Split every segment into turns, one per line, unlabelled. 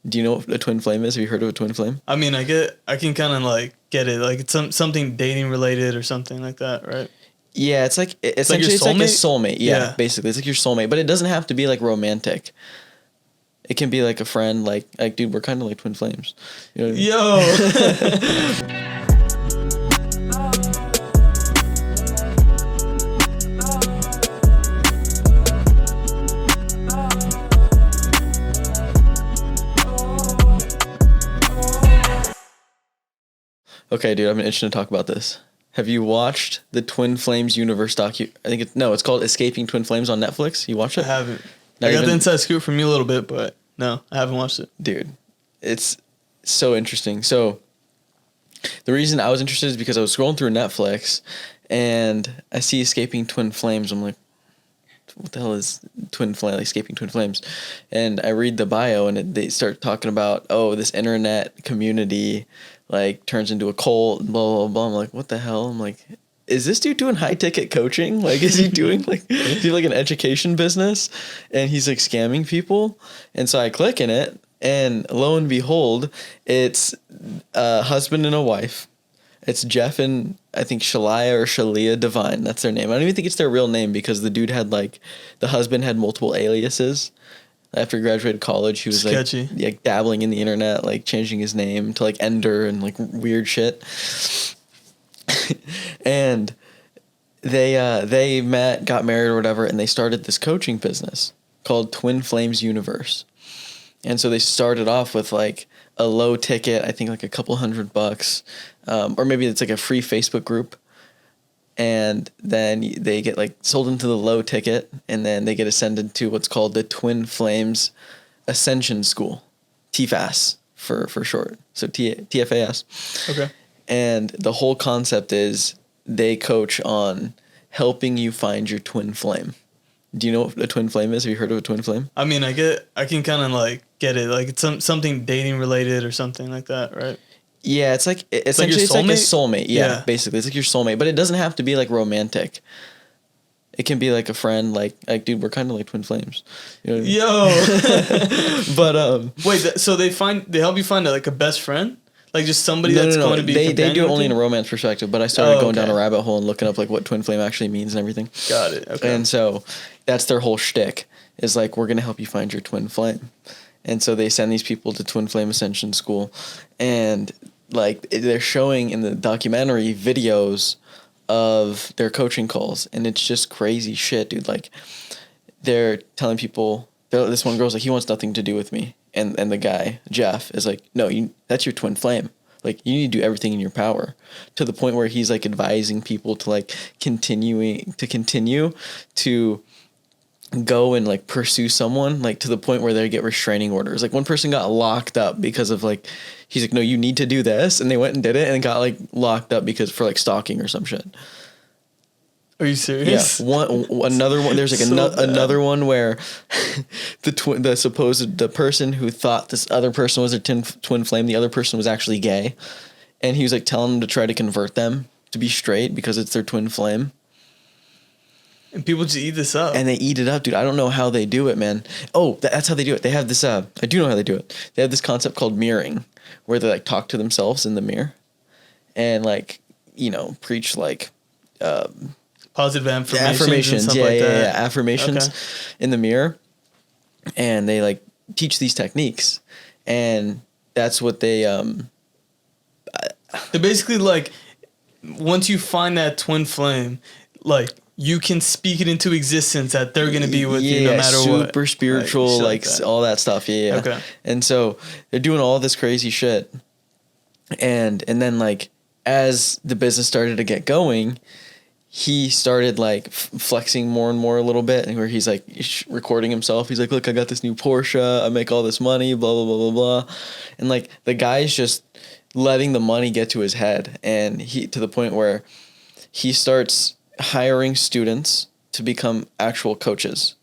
Do you know what a twin flame is? Have you heard of a twin flame?
I mean, I can kind of like get it. Like it's something dating related or something like that, right?
Yeah, it's like essentially it's like a soulmate. Yeah, basically, it's like your soulmate, but it doesn't have to be like romantic. It can be like a friend, like dude, we're kind of like twin flames. You know what I mean?
Yo.
Okay, dude, I've been itching to talk about this. Have you watched the Twin Flames universe it's called Escaping Twin Flames on Netflix. You watched it?
I haven't. I got the inside scoop from you a little bit, but no, I haven't watched it.
Dude, it's so interesting. So the reason I was interested is because I was scrolling through Netflix and I see Escaping Twin Flames. I'm like, what the hell is Escaping Twin Flames? And I read the bio and they start talking about, this internet community like turns into a cult, blah, blah, blah. I'm like, what the hell? I'm like, is this dude doing high ticket coaching? Like, is he doing is he like an education business? And he's like scamming people. And so I click in it and lo and behold, it's a husband and a wife. It's Jeff and I think Shalia Divine. That's their name. I don't even think it's their real name because the dude had the husband had multiple aliases. After he graduated college, he was
sketchy.
like dabbling in the internet, like changing his name to like Ender and like weird shit. And they met, got married or whatever, and they started this coaching business called Twin Flames Universe. And so they started off with like a low ticket, I think like a couple $100, or maybe it's like a free Facebook group. And then they get like sold into the low ticket, and then they get ascended to what's called the Twin Flames Ascension School, TFAS for short. So TFAS.
Okay.
And the whole concept is they coach on helping you find your twin flame. Do you know what a twin flame is? Have you heard of a twin flame?
I mean, I can kind of like get it. Like it's something dating related or something like that, right?
Yeah, it's like essentially it's like a soulmate. Yeah, basically, it's like your soulmate, but it doesn't have to be like romantic. It can be like a friend, like dude, we're kind of like twin flames. You know
Yo.
But
wait, so they help you find like a best friend, like just somebody that's going to be.
They do it only in a romance perspective, but I started going down a rabbit hole and looking up like what twin flame actually means and everything.
Got it. Okay.
And so that's their whole shtick is like we're gonna help you find your twin flame, and so they send these people to Twin Flame Ascension School, and like they're showing in the documentary videos of their coaching calls, and it's just crazy shit, dude. Like they're telling people, this one girl's like, he wants nothing to do with me, and the guy Jeff is like, no, that's your twin flame. Like you need to do everything in your power, to the point where he's like advising people to like continue to go and like pursue someone, like to the point where they get restraining orders. Like one person got locked up because of like, he's like, no, you need to do this, and they went and did it and got like locked up because for like stalking or some shit.
Are you serious?
Yeah. Another one. There's like another one where the person who thought this other person was a twin flame, the other person was actually gay, and he was like telling them to try to convert them to be straight because it's their twin flame.
And people just eat this up.
And they eat it up, dude. I don't know how they do it, man. Oh, that's how they do it. They have this, I do know how they do it. They have this concept called mirroring, where they like talk to themselves in the mirror and like, preach like,
positive affirmations.
Affirmations in the mirror. And they like teach these techniques. And that's what they,
they're basically like, once you find that twin flame, like, you can speak it into existence that they're going to be with you no matter what.
Super spiritual, like all that stuff. Yeah.
Okay.
And so they're doing all this crazy shit. And then like, as the business started to get going, he started like flexing more and more a little bit, and where he's like recording himself. He's like, look, I got this new Porsche. I make all this money, blah, blah, blah, blah, blah. And like the guy's just letting the money get to his head. And to the point where he starts hiring students to become actual coaches,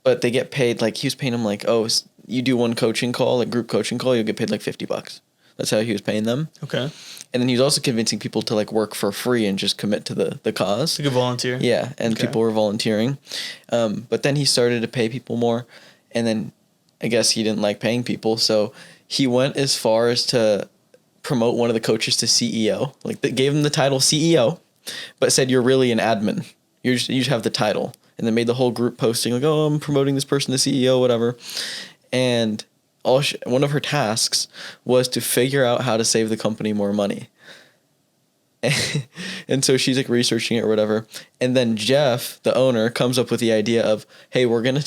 but they get paid like he was paying them like, oh, you do one coaching call, like group coaching call, you'll get paid like $50. That's how he was paying them.
Okay.
And then he was also convincing people to like work for free and just commit to the cause.
Like a volunteer.
Yeah, and people were volunteering. But then he started to pay people more, and then I guess he didn't like paying people, so he went as far as to promote one of the coaches to CEO. Like, they gave him the title CEO, but said, you're really an admin. You just have the title. And then made the whole group posting like, oh, I'm promoting this person to CEO, whatever. And one of her tasks was to figure out how to save the company more money. And so she's like researching it or whatever. And then Jeff, the owner, comes up with the idea of, hey, we're gonna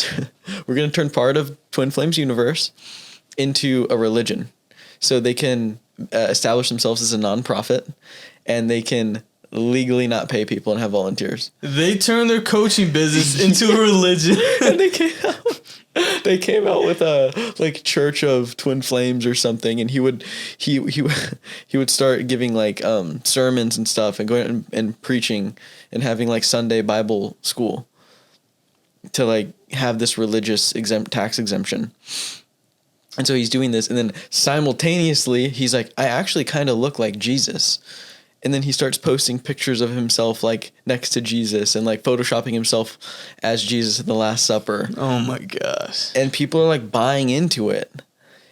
turn part of Twin Flames universe into a religion, so they can establish themselves as a nonprofit, and they can legally not pay people and have volunteers.
They turned their coaching business into a religion.
And they came out with a like Church of Twin Flames or something, and he would start giving like sermons and stuff, and going and preaching and having like Sunday Bible school to like have this religious tax exemption. And so he's doing this, and then simultaneously he's like, I actually kind of look like Jesus. And then he starts posting pictures of himself like next to Jesus and like photoshopping himself as Jesus in the Last Supper.
Oh my gosh.
And people are like buying into it.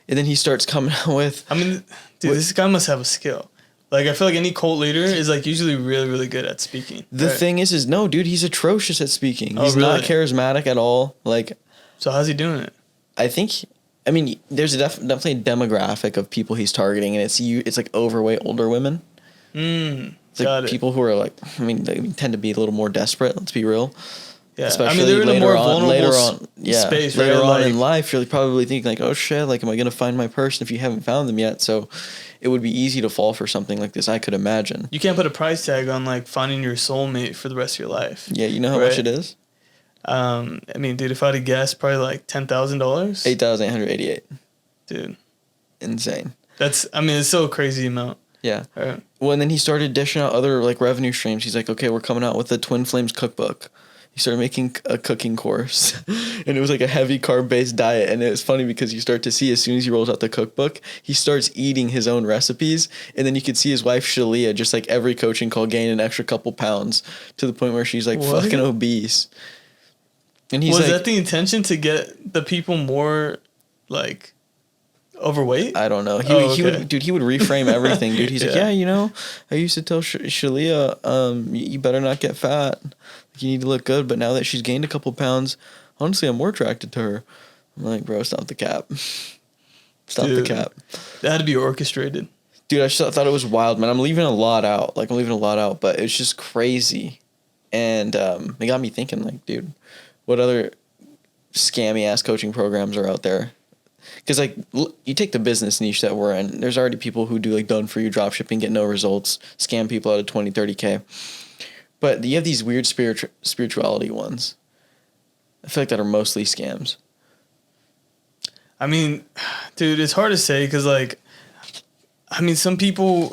And then he starts coming out with...
I mean, dude, this guy must have a skill. Like, I feel like any cult leader is like usually really, really good at speaking.
The thing is no, dude, he's atrocious at speaking. He's
really?
not charismatic at all. Like,
so how's he doing it?
I mean, there's definitely a demographic of people he's targeting, and it's like overweight older women. It's like people who are like, they tend to be a little more desperate. Let's be real.
Yeah,
especially
they're in a more vulnerable
space.
Right?
Later on
like,
in life, you're probably thinking like, oh shit, like, am I gonna find my person if you haven't found them yet? So, it would be easy to fall for something like this. I could imagine.
You can't put a price tag on like finding your soulmate for the rest of your life.
Yeah, you know how much it is.
I mean, dude, if I had to guess, probably like $10,000.
$8,888.
Dude,
insane.
It's so crazy amount.
Yeah.
Right.
Well, and then he started dishing out other like revenue streams. He's like, okay, we're coming out with the Twin Flames cookbook. He started making a cooking course, and it was like a heavy carb based diet. And it was funny because you start to see as soon as he rolls out the cookbook, he starts eating his own recipes, and then you could see his wife Shalia just like every coaching call gain an extra couple pounds to the point where she's like fucking obese. And he's
was that the intention to get the people more like overweight?
I don't know. He would reframe everything, dude. He's like, yeah, I used to tell Shalia, you better not get fat. Like, you need to look good. But now that she's gained a couple pounds, honestly, I'm more attracted to her. I'm like, bro, stop the cap. Stop the cap.
That had to be orchestrated.
Dude, I just thought it was wild, man. I'm leaving a lot out, but it's just crazy. And it got me thinking, like, dude, what other scammy ass coaching programs are out there? Because like you take the business niche that we're in, there's already people who do like done for you drop shipping, get no results, scam people out of 20, 30K. But you have these weird spirituality ones. I feel like that are mostly scams.
I mean, dude, it's hard to say because like, I mean, some people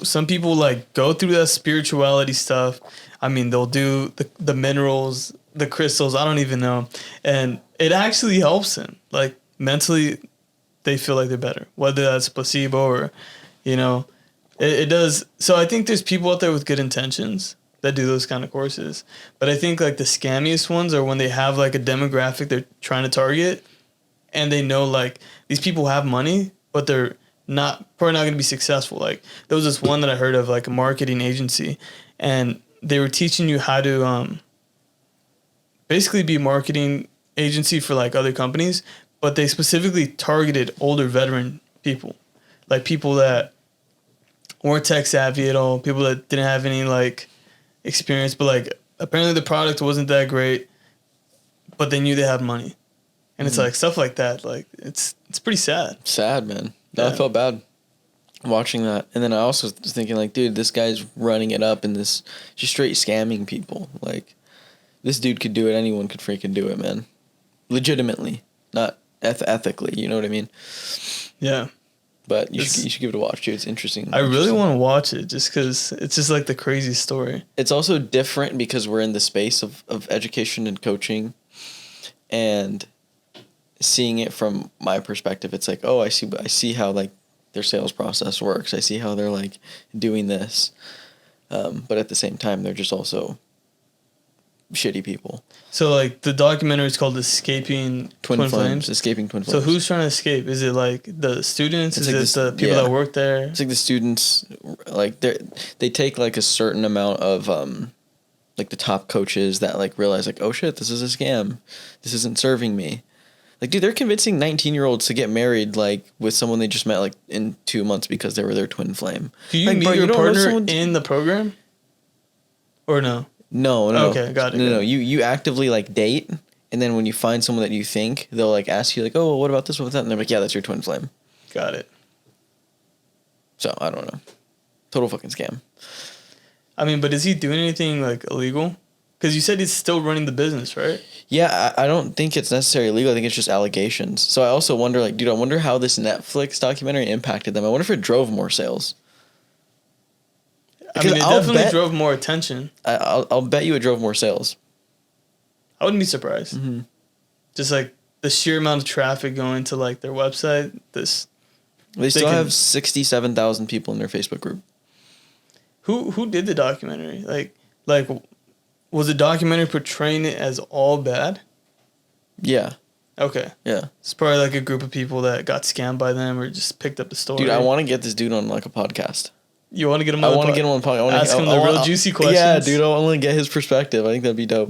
like go through that spirituality stuff. I mean, they'll do the minerals, the crystals, I don't even know. And it actually helps them. Like mentally, they feel like they're better. Whether that's placebo or, it does. So I think there's people out there with good intentions that do those kind of courses. But I think like the scammiest ones are when they have like a demographic they're trying to target and they know like these people have money, but they're probably not going to be successful. Like there was this one that I heard of, like a marketing agency, and they were teaching you how to basically be a marketing agency for like other companies, but they specifically targeted older veteran people, like people that weren't tech savvy at all, people that didn't have any like experience, but like apparently the product wasn't that great, but they knew they had money. And it's like stuff like that. Like it's pretty sad.
Sad, man. No, I felt bad watching that. And then I also was thinking like, dude, this guy's running it up and this just straight scamming people. Like this dude could do it. Anyone could freaking do it, man. Legitimately, not ethically. You know what I mean? Yeah. But you should give it a watch, dude. It's interesting.
I really want to watch it just because it's just like the crazy story.
It's also different because we're in the space of education and coaching, and seeing it from my perspective, it's like, oh, I see how like their sales process works. I see how they're like doing this, but at the same time, they're just also shitty people.
So like the documentary is called Escaping Twin Flames.
Escaping Twin
So
Flames.
who's trying to escape? Is it like the students?
It's
Is
like
it the people that work there?
It's like the students, like they take like a certain amount of like the top coaches that like realize like, oh shit, this is a scam, this isn't serving me. Like, dude, they're convincing 19-year-olds to get married like with someone they just met like in 2 months because they were their twin flame.
Do you
like,
meet your partner in the program? Or no?
No.
Okay, got it.
No. You actively like date, and then when you find someone that you think, they'll like ask you like, oh, well, what about this? What about that? And they're like, yeah, that's your twin flame.
Got it.
So I don't know. Total fucking scam.
I mean, but is he doing anything like illegal? Because you said he's still running the business, right?
Yeah, I don't think it's necessarily illegal. I think it's just allegations. So I also wonder, like, dude, I wonder how this Netflix documentary impacted them. I wonder if it drove more sales.
I mean, it definitely drove more attention.
I'll bet you it drove more sales.
I wouldn't be surprised.
Mm-hmm.
Just like the sheer amount of traffic going to like their website.
They still have 67,000 people in their Facebook group.
Who did the documentary? Like was the documentary portraying it as all bad?
Yeah.
Okay.
Yeah.
It's probably like a group of people that got scammed by them or just picked up the story.
Dude, I want to get this dude on like a podcast.
You want to get him?
I want to get him on podcast.
Ask him the real juicy questions.
Yeah, dude, I want to get his perspective. I think that'd be dope.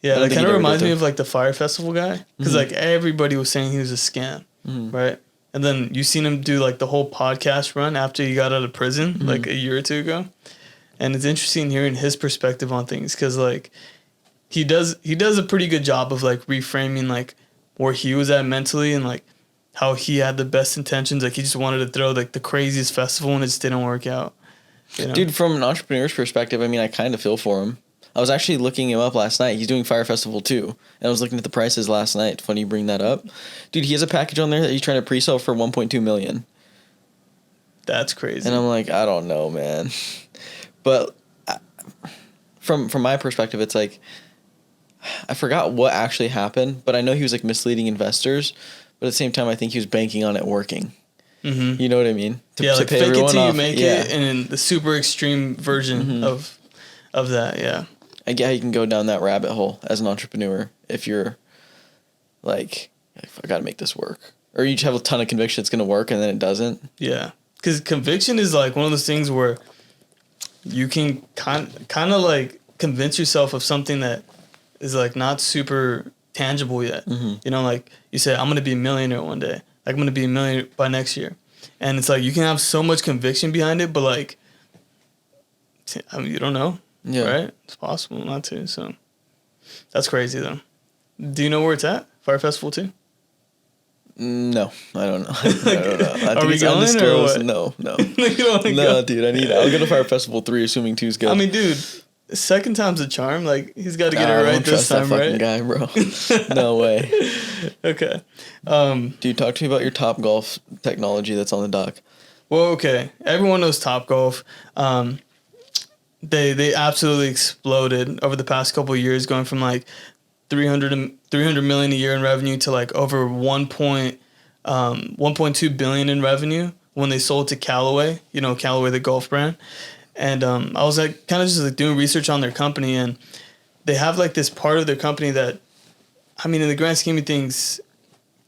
Yeah, that kind of reminds me of like the Fire Festival guy, because like everybody was saying he was a scam, right? And then you seen him do like the whole podcast run after he got out of prison like a year or two ago, and it's interesting hearing his perspective on things because like he does a pretty good job of like reframing like where he was at mentally and like how he had the best intentions. Like he just wanted to throw like the craziest festival and it just didn't work out. You know?
Dude, from an entrepreneur's perspective, I mean, I kind of feel for him. I was actually looking him up last night. He's doing Fire Festival too. And I was looking at the prices last night. Funny you bring that up. Dude, he has a package on there that he's trying to pre-sell for $1.2 million.
That's crazy.
And I'm like, I don't know, man. But from my perspective, it's like, I forgot what actually happened, but I know he was like misleading investors. But at the same time, I think he was banking on it working. Mm-hmm. You know what I mean?
Like fake it till you make it, and then the super extreme version of that, yeah.
I get how you can go down that rabbit hole as an entrepreneur if you're like, I got to make this work. Or you just have a ton of conviction it's going to work and then it doesn't.
Yeah. Because conviction is like one of those things where you can kind of like convince yourself of something that is like not super tangible yet. Mm-hmm. You know, like you say, I'm going to be a millionaire one day. Like I'm going to be a millionaire by next year. And it's like you can have so much conviction behind it, but like, I mean, you don't know. Yeah. Right? It's possible not to. So that's crazy though. Do you know where it's at? Fire Festival 2?
No, I don't know. I don't know.
Are we going or what?
No.
No,
dude, I'll go to Fire Festival 3 assuming 2's good.
I mean, dude, second time's a charm. Like, he's got to get it right this time, right?
That fucking guy, bro. No way.
Okay.
Dude, talk to me about your Topgolf technology that's on the dock.
Well, okay. Everyone knows Topgolf. They absolutely exploded over the past couple of years, going from like 300 million a year in revenue to like over 1.2 billion in revenue when they sold to Callaway, Callaway, the golf brand. And I was like kind of just like doing research on their company, and they have like this part of their company that, I mean, in the grand scheme of things,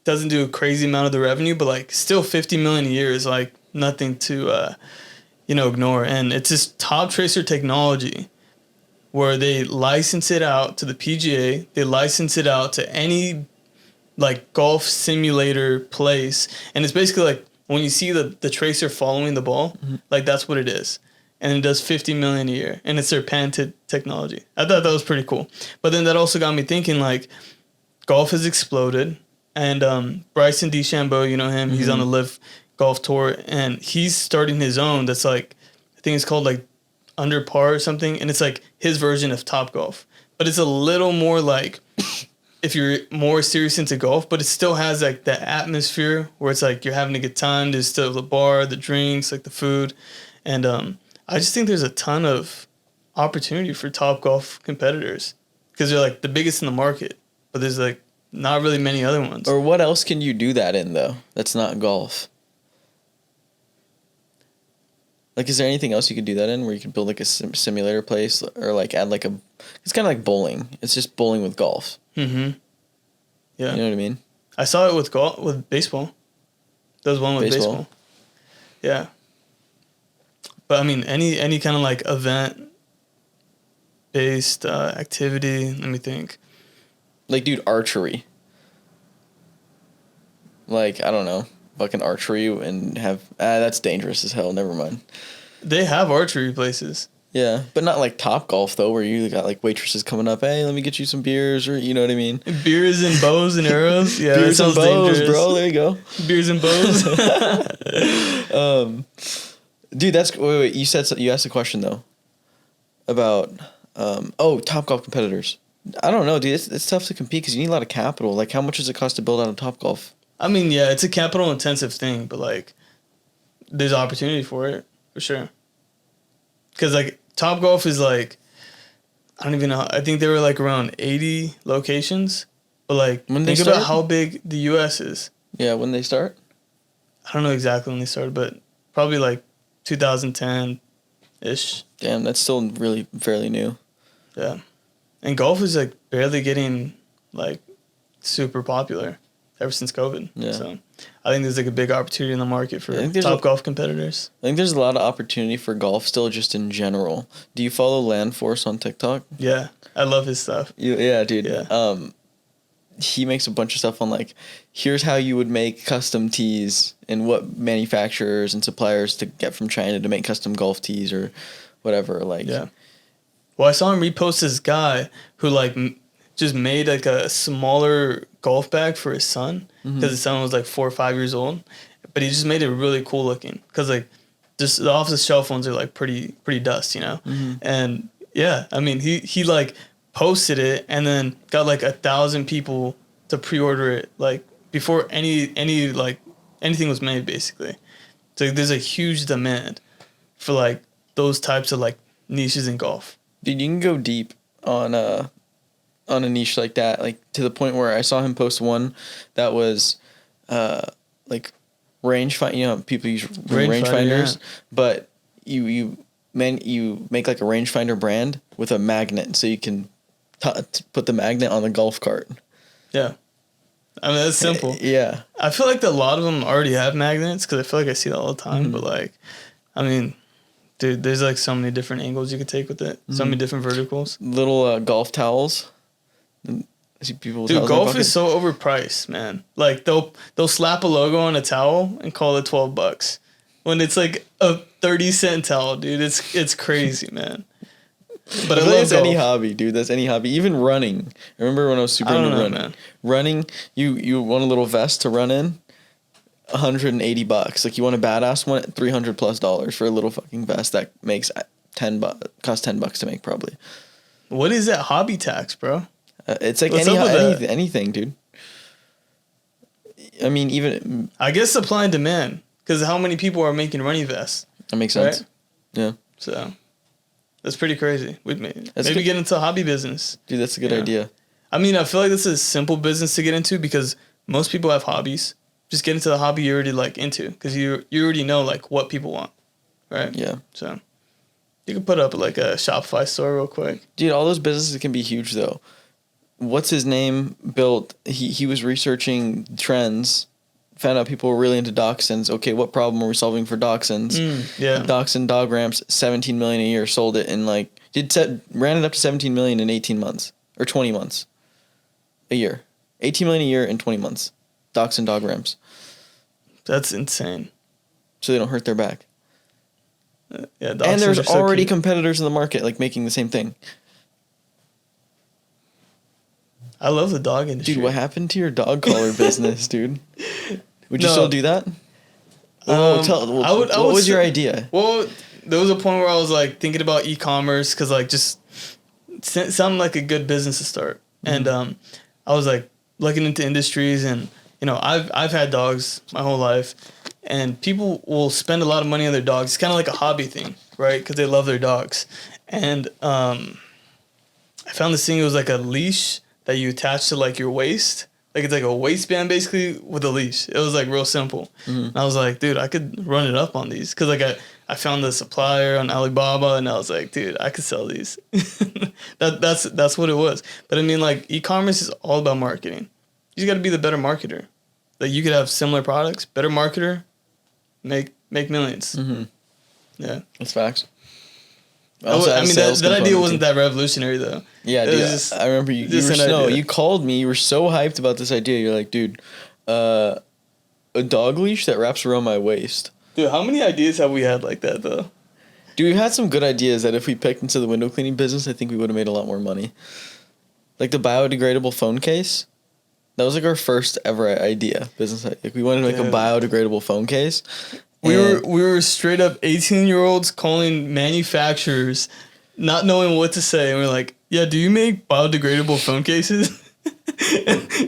doesn't do a crazy amount of the revenue, but like still 50 million a year is like nothing to ignore. And it's this Top Tracer technology where they license it out to the PGA, they license it out to any like golf simulator place, and it's basically like when you see the tracer following the ball, like that's what it is. And it does 50 million a year, and it's their patented technology. I thought that was pretty cool. But then that also got me thinking, like, golf has exploded, and Bryson DeChambeau, you know him, he's on the Live Golf Tour, and he's starting his own that's like, I think it's called like Under Par or something, and it's like his version of Topgolf. But it's a little more like, if you're more serious into golf, but it still has like that atmosphere where it's like you're having a good time. There's still the bar, the drinks, like the food, and I just think there's a ton of opportunity for Topgolf competitors because they're like the biggest in the market, but there's like not really many other ones.
Or what else can you do that in though? That's not golf. Like, is there anything else you could do that in where you could build like a simulator place or like add like a? It's kind of like bowling. It's just bowling with golf.
Mm-hmm. Yeah.
You know what I mean?
I saw it with baseball. There was one with baseball. Yeah. But I mean, any kind of like event based activity. Let me think.
Like, dude, archery. Like, I don't know, fucking archery and have that's dangerous as hell. Never mind.
They have archery places.
Yeah, but not like Topgolf though, where you got like waitresses coming up. Hey, let me get you some beers, or you know what I mean.
Beers and bows and arrows. Yeah,
beers
that
and
sounds
bows,
dangerous.
bro. There you go.
Beers and bows.
Dude, that's wait. You asked a question though about Topgolf competitors. I don't know, dude. It's tough to compete because you need a lot of capital. Like, how much does it cost to build out a Topgolf?
I mean, yeah, it's a capital intensive thing, but like, there's opportunity for it for sure. Because like Topgolf is like, I don't even know. I think there were like around 80 locations, but like think about how big the U.S. is.
Yeah, when they start.
I don't know exactly when they started, but probably like 2010 ish.
Damn, that's still really fairly new.
Yeah, and golf is like barely getting like super popular ever since COVID.
Yeah.
So I think there's like a big opportunity in the market for Topgolf competitors.
I think there's a lot of opportunity for golf still just in general. Do you follow Landforce on TikTok?
Yeah. I love his stuff.
Yeah, dude.
Yeah.
He makes a bunch of stuff on like, here's how you would make custom tees and what manufacturers and suppliers to get from China to make custom golf tees or whatever. Like,
yeah. Well, I saw him repost this guy who like just made like a smaller golf bag for his son because his son was like 4 or 5 years old, but he just made it really cool looking because like just the off the shelf ones are like pretty dust, you know. And yeah, I mean he like posted it and then got like 1,000 people to pre-order it like before any like anything was made basically. So there's a huge demand for like those types of like niches in golf.
Dude, you can go deep on a niche like that, like to the point where I saw him post one that was like rangefinder. You know, people use rangefinders, yeah. But you make like a rangefinder brand with a magnet, so you can put the magnet on the golf cart. Yeah,
I mean that's simple.
Yeah,
I feel like a lot of them already have magnets because I feel like I see that all the time. But like, I mean, dude, there's like so many different angles you could take with it. So many different verticals.
Little golf towels. I see people.
Dude, golf is so overpriced, man. Like they'll slap a logo on a towel and call it $12 when it's like a 30-cent towel, dude. It's crazy, man.
But I love that's golf. Any hobby, dude. That's any hobby. Even running. I remember when I was super into running. Man. Running, you want a little vest to run in, $180. Like you want a badass one, $300+ for a little fucking vest that makes costs $10 to make probably.
What is that hobby tax, bro?
It's like anything, dude. I mean, even
I guess supply and demand, because how many people are making running vests?
That makes sense. Right? Yeah.
So that's pretty crazy. Maybe get into a hobby business.
Dude, that's a good idea.
I mean, I feel like this is a simple business to get into because most people have hobbies. Just get into the hobby you're already like into, because you already know like what people want, right?
Yeah.
So you can put up like a Shopify store real quick.
Dude, all those businesses can be huge though. What's his name built? He was researching trends, found out people were really into dachshunds. Okay, what problem are we solving for dachshunds?
Yeah.
Dachshund dog ramps, $17 million a year, sold it in like ran it up to $17 million in 18 months or 20 months a year. $18 million a year in 20 months. Dachshund dog ramps.
That's insane.
So they don't hurt their back.
Yeah,
and there's already competitors in the market like making the same thing.
I love the dog industry.
Dude, what happened to your dog collar business, dude? Would you still do that? What was your idea?
Well, there was a point where I was like thinking about e-commerce because like just sounded like a good business to start. And I was like looking into industries, and you know I've had dogs my whole life, and people will spend a lot of money on their dogs. It's kind of like a hobby thing, right? Because they love their dogs. And I found this thing. It was like a leash that you attach to like your waist. Like it's like a waistband basically with a leash. It was like real simple. And I was like, dude, I could run it up on these. Cause like I found the supplier on Alibaba, and I was like, dude, I could sell these. That's what it was. But I mean, like, e-commerce is all about marketing. You just got to be the better marketer. Like, you could have similar products, better marketer, make millions.
Mm-hmm.
Yeah,
That's facts.
I mean, that idea wasn't that revolutionary though.
Yeah, dude. I remember you called me. You were so hyped about this idea. You're like, dude, a dog leash that wraps around my waist.
Dude, how many ideas have we had like that though?
Dude, we had some good ideas that if we picked into the window cleaning business, I think we would have made a lot more money. Like the biodegradable phone case. That was like our first ever idea, business. Like we wanted to make a biodegradable phone case.
We were straight up 18-year-olds calling manufacturers, not knowing what to say. And we're like, yeah, do you make biodegradable phone cases?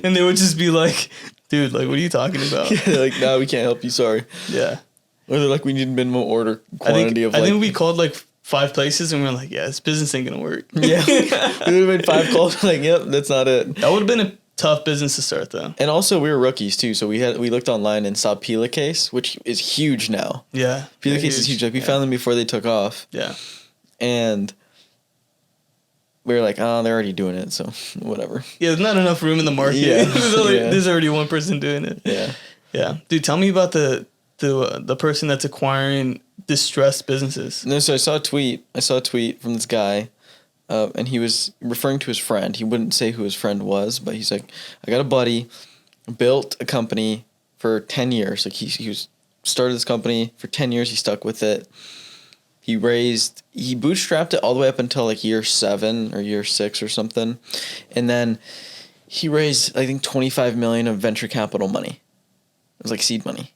and they would just be like, dude, like, what are you talking about?
Yeah, they're like, no, we can't help you. Sorry.
Yeah.
Or they're like, we need minimum order quantity
I think we called like 5 places and we were like, yeah, this business ain't going to work.
Yeah. We would have made 5 calls. Like, yep, that's not it.
That would have been a tough business to start though.
And also we were rookies too, so we looked online and saw Pillowcase, which is huge now.
Yeah.
Pillowcase is huge. Like we found them before they took off.
Yeah.
And we were like, oh, they're already doing it, so whatever.
Yeah, there's not enough room in the market.
Yeah.
There's already one person doing it.
Yeah.
Yeah. Dude, tell me about the person that's acquiring distressed businesses.
No, so I saw a tweet from this guy. And he was referring to his friend. He wouldn't say who his friend was, but he's like, I got a buddy, built a company for 10 years. Like he started this company for 10 years. He stuck with it. He bootstrapped it all the way up until like year 7 or year 6 or something. And then he raised, I think, $25 million of venture capital money. It was like seed money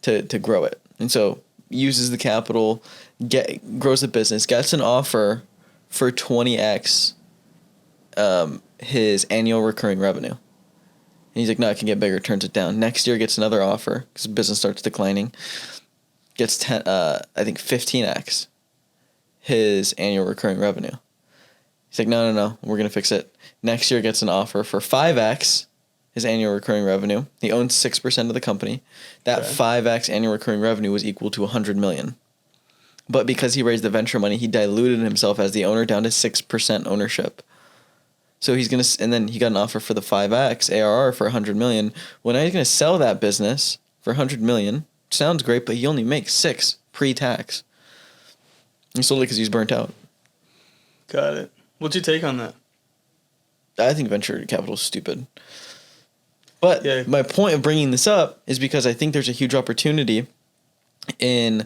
to grow it. And so uses the capital, grows the business, gets an offer for 20x his annual recurring revenue. And he's like, no, it can get bigger, turns it down. Next year gets another offer because the business starts declining. Gets 15x his annual recurring revenue. He's like, no, we're going to fix it. Next year gets an offer for 5x his annual recurring revenue. He owns 6% of the company. That 5x annual recurring revenue was equal to $100 million. But because he raised the venture money, he diluted himself as the owner down to 6% ownership. So and then he got an offer for the 5x ARR for $100 million. Well, now he's going to sell that business for $100 million. Sounds great, but he only makes 6 pre-tax. He sold it because he's burnt out.
Got it. What's your take on that?
I think venture capital is stupid. But my point of bringing this up is because I think there's a huge opportunity in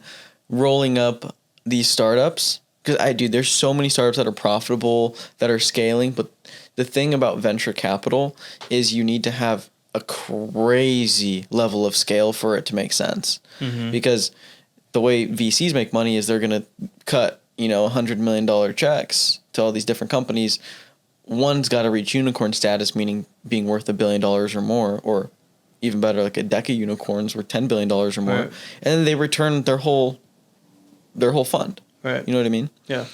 rolling up these startups, because there's so many startups that are profitable, that are scaling, but the thing about venture capital is you need to have a crazy level of scale for it to make sense. Mm-hmm. Because the way VCs make money is they're going to cut, $100 million checks to all these different companies. One's got to reach unicorn status, meaning being worth $1 billion or more, or even better, like a deck of unicorns worth $10 billion or more. Right. And then they return their whole fund.
Right.
You know what I mean?
Yeah.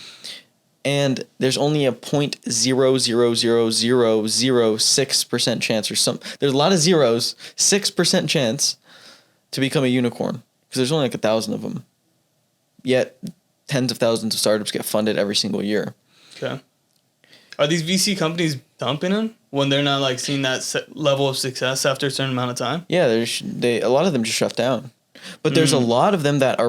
And there's only a 0.0000006% chance there's a lot of zeros, 6% chance to become a unicorn. Because there's only like 1,000 of them. Yet tens of thousands of startups get funded every single year.
Okay. Are these VC companies dumping them when they're not like seeing that level of success after a certain amount of time?
Yeah, a lot of them just shut down. But there's a lot of them that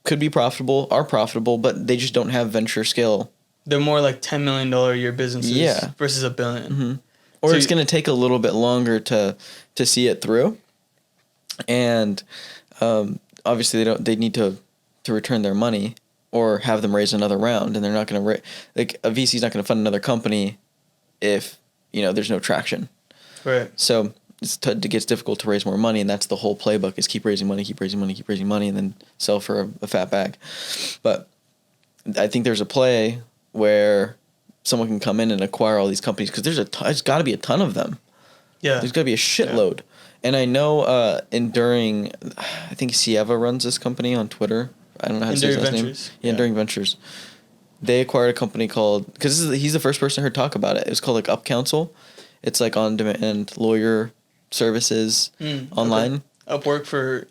could be profitable, are profitable, but they just don't have venture scale.
They're more like $10 million a year businesses versus $1 billion.
Mm-hmm. Or so it's going to take a little bit longer to see it through. And obviously they need to return their money or have them raise another round. And they're not going to like a VC's not going to fund another company if there's no traction.
Right.
So it gets difficult to raise more money, and that's the whole playbook: is keep raising money, and then sell for a fat bag. But I think there's a play where someone can come in and acquire all these companies because there's got to be a ton of them.
Yeah,
there's got to be a shitload. Yeah. And I know Enduring, I think Sieva runs this company on Twitter. I don't know how to say his last name. Yeah, Enduring Ventures. They acquired a company called, because he's the first person I heard talk about it. It was called like Up Counsel. It's like on demand lawyer services online.
Upwork for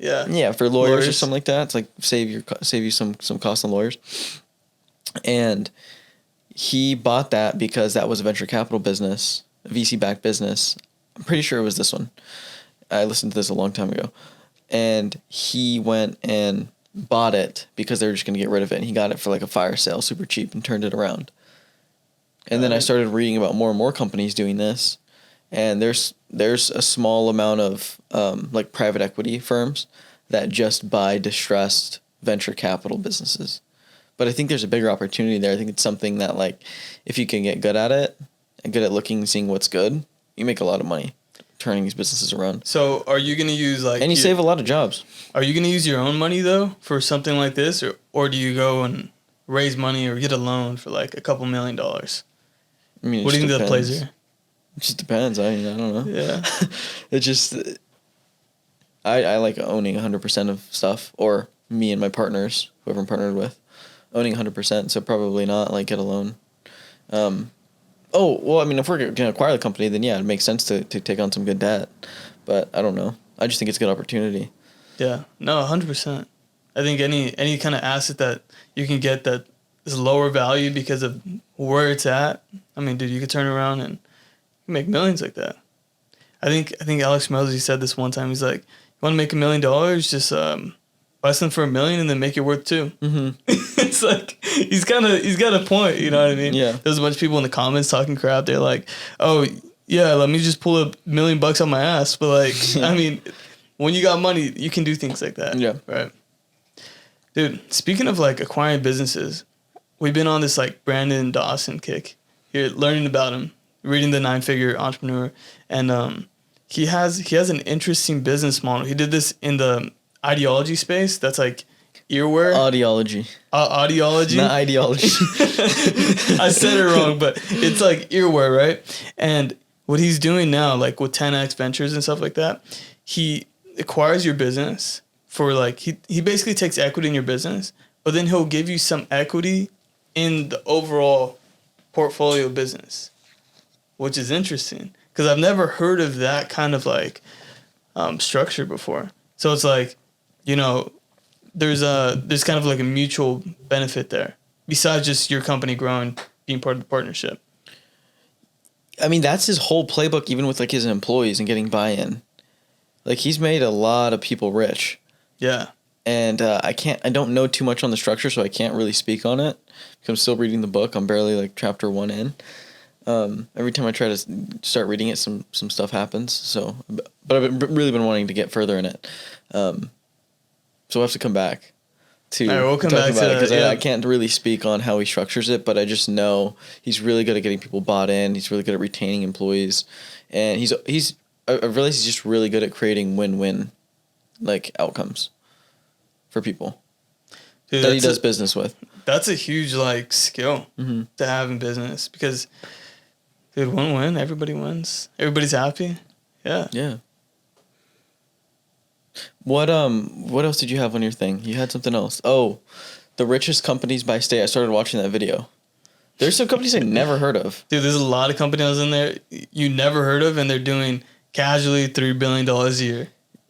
for lawyers or something like that. It's like save you some costs on lawyers. And he bought that because that was a venture capital business, a VC backed business. I'm pretty sure it was this one. I listened to this a long time ago, and he went and bought it because they were just going to get rid of it. And he got it for like a fire sale, super cheap, and turned it around. And then I started reading about more and more companies doing this. And there's a small amount of like private equity firms that just buy distressed venture capital businesses. But I think there's a bigger opportunity there. I think it's something that, like, if you can get good at it and good at looking and seeing what's good, you make a lot of money turning these businesses around.
So are you going to use like...
And you save a lot of jobs.
Are you going to use your own money, though, for something like this? Or do you go and raise money or get a loan for like a couple $1 million?
I mean,
what do you think that plays here?
It just depends. I don't know.
Yeah.
It just... I like owning 100% of stuff, or me and my partners, whoever I'm partnered with, owning 100%. So probably not like get a loan. Well, I mean, if we're going to acquire the company, then yeah, it makes sense to take on some good debt. But I don't know. I just think it's a good opportunity.
Yeah. No, 100%. I think any kind of asset that you can get that is lower value because of where it's at. I mean, dude, you could turn around and make millions like that. I think Alex Mosley said this one time. He's like, you want to make $1 million? Just buy something for $1 million and then make it worth $2 million. Mm-hmm. It's like he's got a point. You know what I mean?
Yeah.
There's a bunch of people in the comments talking crap. They're like, oh yeah, let me just pull $1 million on my ass. But like, I mean, when you got money, you can do things like that.
Yeah.
Right. Dude, speaking of like acquiring businesses, we've been on this like Brandon Dawson kick here, learning about him, reading the 9-Figure Entrepreneur, and he has an interesting business model. He did this in the ideology space. That's like earwear.
Audiology.
Audiology.
Not ideology.
I said it wrong, but it's like earwear, right? And what he's doing now, like with 10X Ventures and stuff like that, he acquires your business for like, he basically takes equity in your business, but then he'll give you some equity in the overall portfolio business, which is interesting because I've never heard of that kind of like structure before. So it's like, you know, there's kind of like a mutual benefit there besides just your company growing, being part of the partnership.
I mean, that's his whole playbook, even with like his employees and getting buy-in. Like, he's made a lot of people rich.
Yeah.
And I don't know too much on the structure, so I can't really speak on it. Because I'm still reading the book. I'm barely like chapter 1 in. Every time I try to start reading it, some stuff happens. So, but I've really been wanting to get further in it. So we'll have to come back to
we'll come
talk
back
about it, because
yeah.
I can't really speak on how he structures it, but I just know he's really good at getting people bought in. He's really good at retaining employees, and I realize he's just really good at creating win-win like outcomes for people. Dude, that he does business with.
That's a huge like skill to have in business because, dude, win-win, everybody wins, everybody's happy. Yeah.
Yeah. What else did you have on your thing? You had something else. Oh, the richest companies by state. I started watching that video. There's some companies I never heard of.
Dude, there's a lot of companies in there you never heard of, and they're doing casually $3 billion a year.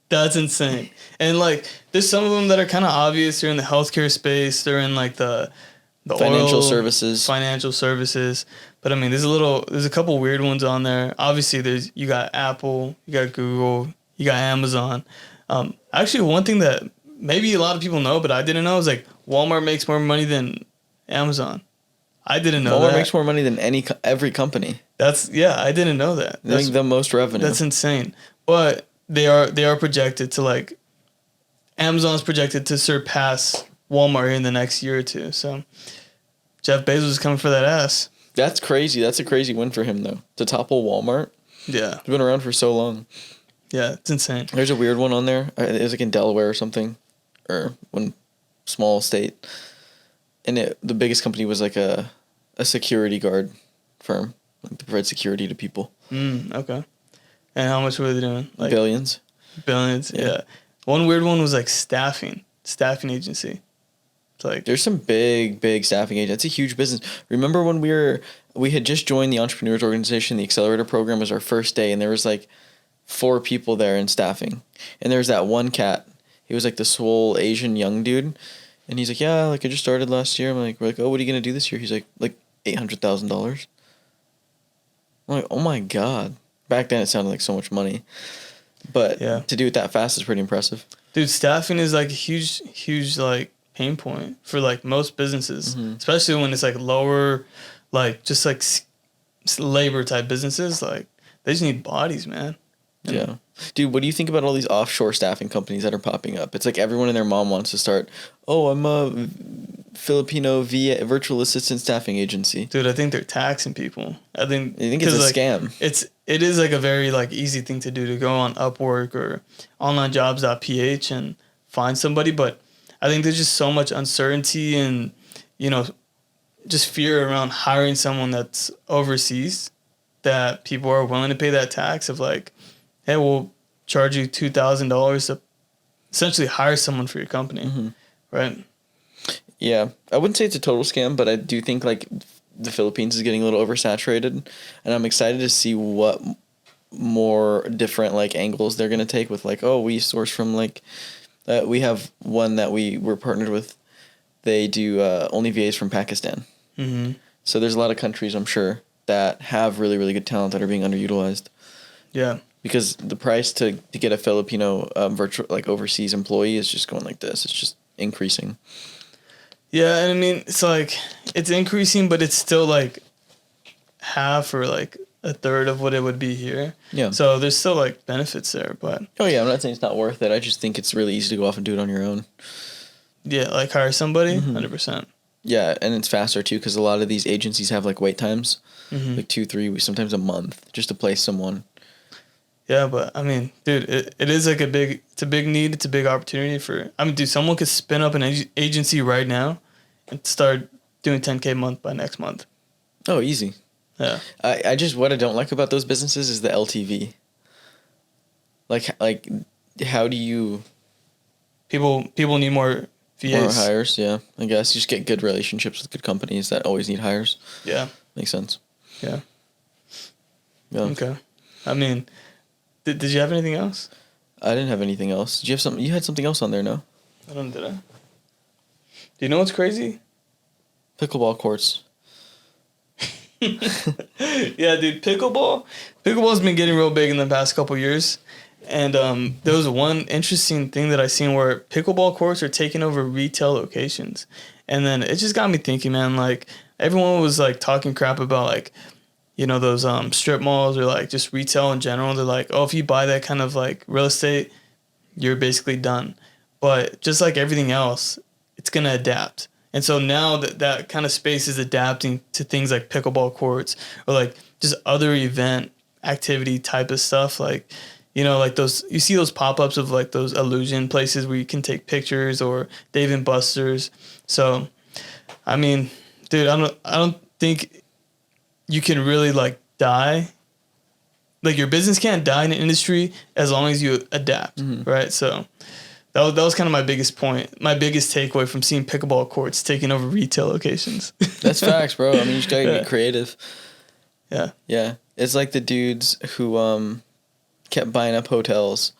That's insane. And like, there's some of them that are kind of obvious. They're in the healthcare space. They're in like the
financial
services. But I mean, there's a couple weird ones on there. Obviously, you got Apple, you got Google, you got Amazon. Actually, one thing that maybe a lot of people know, but I didn't know, is like Walmart makes more money than Amazon. I didn't know that.
Walmart makes more money than every company.
I didn't know that.
They make the most revenue.
That's insane. But they are projected to like, Amazon's projected to surpass Walmart in the next year or two. So Jeff Bezos is coming for that ass.
That's crazy. That's a crazy win for him though. To topple Walmart.
Yeah.
It's been around for so long.
Yeah, it's insane.
There's a weird one on there. It was like in Delaware or something, or one small state. And the biggest company was like a security guard firm. Like they provide security to people.
Okay. And how much were they doing? Like
Billions.
Billions, yeah. One weird one was like staffing agency. It's like
there's some big staffing agents. It's a huge business. Remember when we had just joined the Entrepreneurs Organization, the Accelerator program was our first day, and there was like 4 people there in staffing. And there's that one cat. He was like this swole Asian young dude. And he's like, yeah, like I just started last year. We're like, oh, what are you going to do this year? He's like $800,000. I'm like, oh my God. Back then it sounded like so much money. But
Yeah.
to do it that fast is pretty impressive.
Dude, staffing is like a huge like pain point for like most businesses, especially when it's like lower, like just like labor type businesses. Like they just need bodies, man.
Yeah. Dude, what do you think about all these offshore staffing companies that are popping up? It's like everyone and their mom wants to start, oh, I'm a Filipino virtual assistant staffing agency.
Dude, I think they're taxing people. I think
it's a
like,
scam.
It is like a very like easy thing to do to go on Upwork or onlinejobs.ph and find somebody, but I think there's just so much uncertainty and, you know, just fear around hiring someone that's overseas that people are willing to pay that tax of like, hey, we'll charge you $2,000 to essentially hire someone for your company, right?
Yeah, I wouldn't say it's a total scam, but I do think like the Philippines is getting a little oversaturated, and I'm excited to see what more different like angles they're gonna take with like, oh, we source from like, we have one that we're partnered with. They do only VAs from Pakistan.
Mm-hmm.
So there's a lot of countries I'm sure that have really really good talent that are being underutilized.
Yeah.
Because the price to get a Filipino virtual like overseas employee is just going like this. It's just increasing.
Yeah, and I mean it's like it's increasing, but it's still like half or like a third of what it would be here.
Yeah.
So there's still like benefits there, but
Oh yeah, I'm not saying it's not worth it. I just think it's really easy to go off and do it on your own.
yeah, like hire somebody, 100%.
Yeah, and it's faster too because a lot of these agencies have like wait times, like 2-3 weeks, sometimes a month, just to place someone.
Yeah, but I mean, dude, it is like it's a big need. It's a big opportunity dude, someone could spin up an agency right now and start doing 10K a month by next month.
Oh, easy.
Yeah.
I just, what I don't like about those businesses is the LTV. Like how do you...
People need more VAs.
More hires, yeah. I guess you just get good relationships with good companies that always need hires.
Yeah.
Makes sense.
Yeah.
Yeah.
Okay. I mean... Did you have anything else?
I didn't have anything else. Did you have something? You had something else on there, no?
I don't, did I? Do you know what's crazy?
Pickleball courts.
Yeah, dude, pickleball's been getting real big in the past couple years. And there was one interesting thing that I seen where pickleball courts are taking over retail locations. And then it just got me thinking, man, like everyone was like talking crap about like, you know, those strip malls or like just retail in general. They're like, oh, if you buy that kind of like real estate, you're basically done. But just like everything else, it's going to adapt. And so now that kind of space is adapting to things like pickleball courts or like just other event activity type of stuff. Like, you know, like those, you see those pop-ups of like those illusion places where you can take pictures or Dave & Buster's. So, I mean, dude, I don't think you can really like die. Like your business can't die in an industry as long as you adapt, right? So that was kind of my biggest point, my biggest takeaway from seeing pickleball courts taking over retail locations.
That's facts, bro. I mean, you just gotta get creative.
Yeah.
Yeah. It's like the dudes who kept buying up hotels.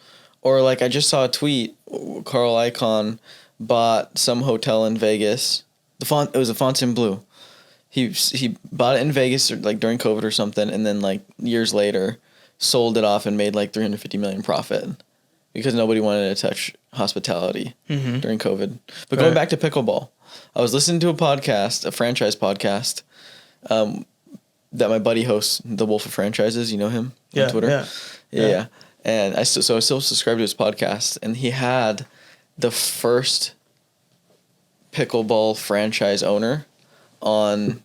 Or like I just saw a tweet, Carl Icahn bought some hotel in Vegas. It was a Fontainebleau. He bought it in Vegas like during COVID or something, and then like years later sold it off and made like $350 million profit because nobody wanted to touch hospitality during COVID. But going back to pickleball, I was listening to a podcast, a franchise podcast, that my buddy hosts, The Wolf of Franchises. You know him on Twitter? Yeah. And I still subscribe to his podcast, and he had the first pickleball franchise owner on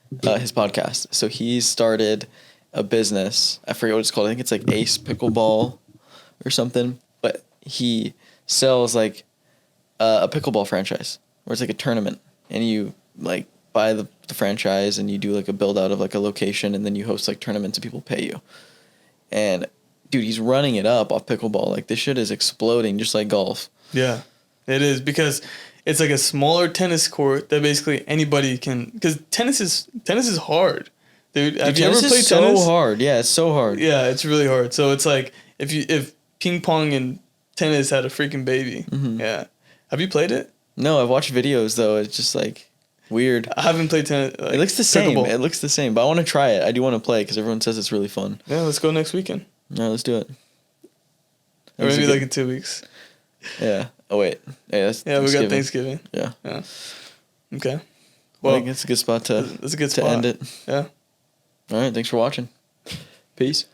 his podcast. So he started a business. I forget what it's called. I think it's like Ace Pickleball or something. But he sells like a pickleball franchise where it's like a tournament, and you like buy the franchise and you do like a build out of like a location, and then you host like tournaments and people pay you. And dude, he's running it up off pickleball. Like this shit is exploding just like golf.
Yeah, it is, because it's like a smaller tennis court that basically anybody can, because tennis is hard, dude. Have you ever played tennis?
So hard. Yeah, it's so hard.
Yeah, it's really hard. So it's like if ping pong and tennis had a freaking baby.
Mhm.
Yeah. Have you played it?
No, I've watched videos though. It's just like weird.
I haven't played tennis. Like,
It looks the same.
pickleball.
It looks the same, but I want to try it. I do want to play because everyone says it's really fun.
Yeah, let's go next weekend.
All right, let's do it.
Or
That's a
maybe
good-
like in 2 weeks.
Yeah. Oh wait. Yeah, that's
Yeah, we got Thanksgiving.
Yeah.
Yeah. Okay.
Well, I
Well,
think it's a good spot to
that's a good
to
spot.
end it.
Yeah.
All right. Thanks for watching. Peace.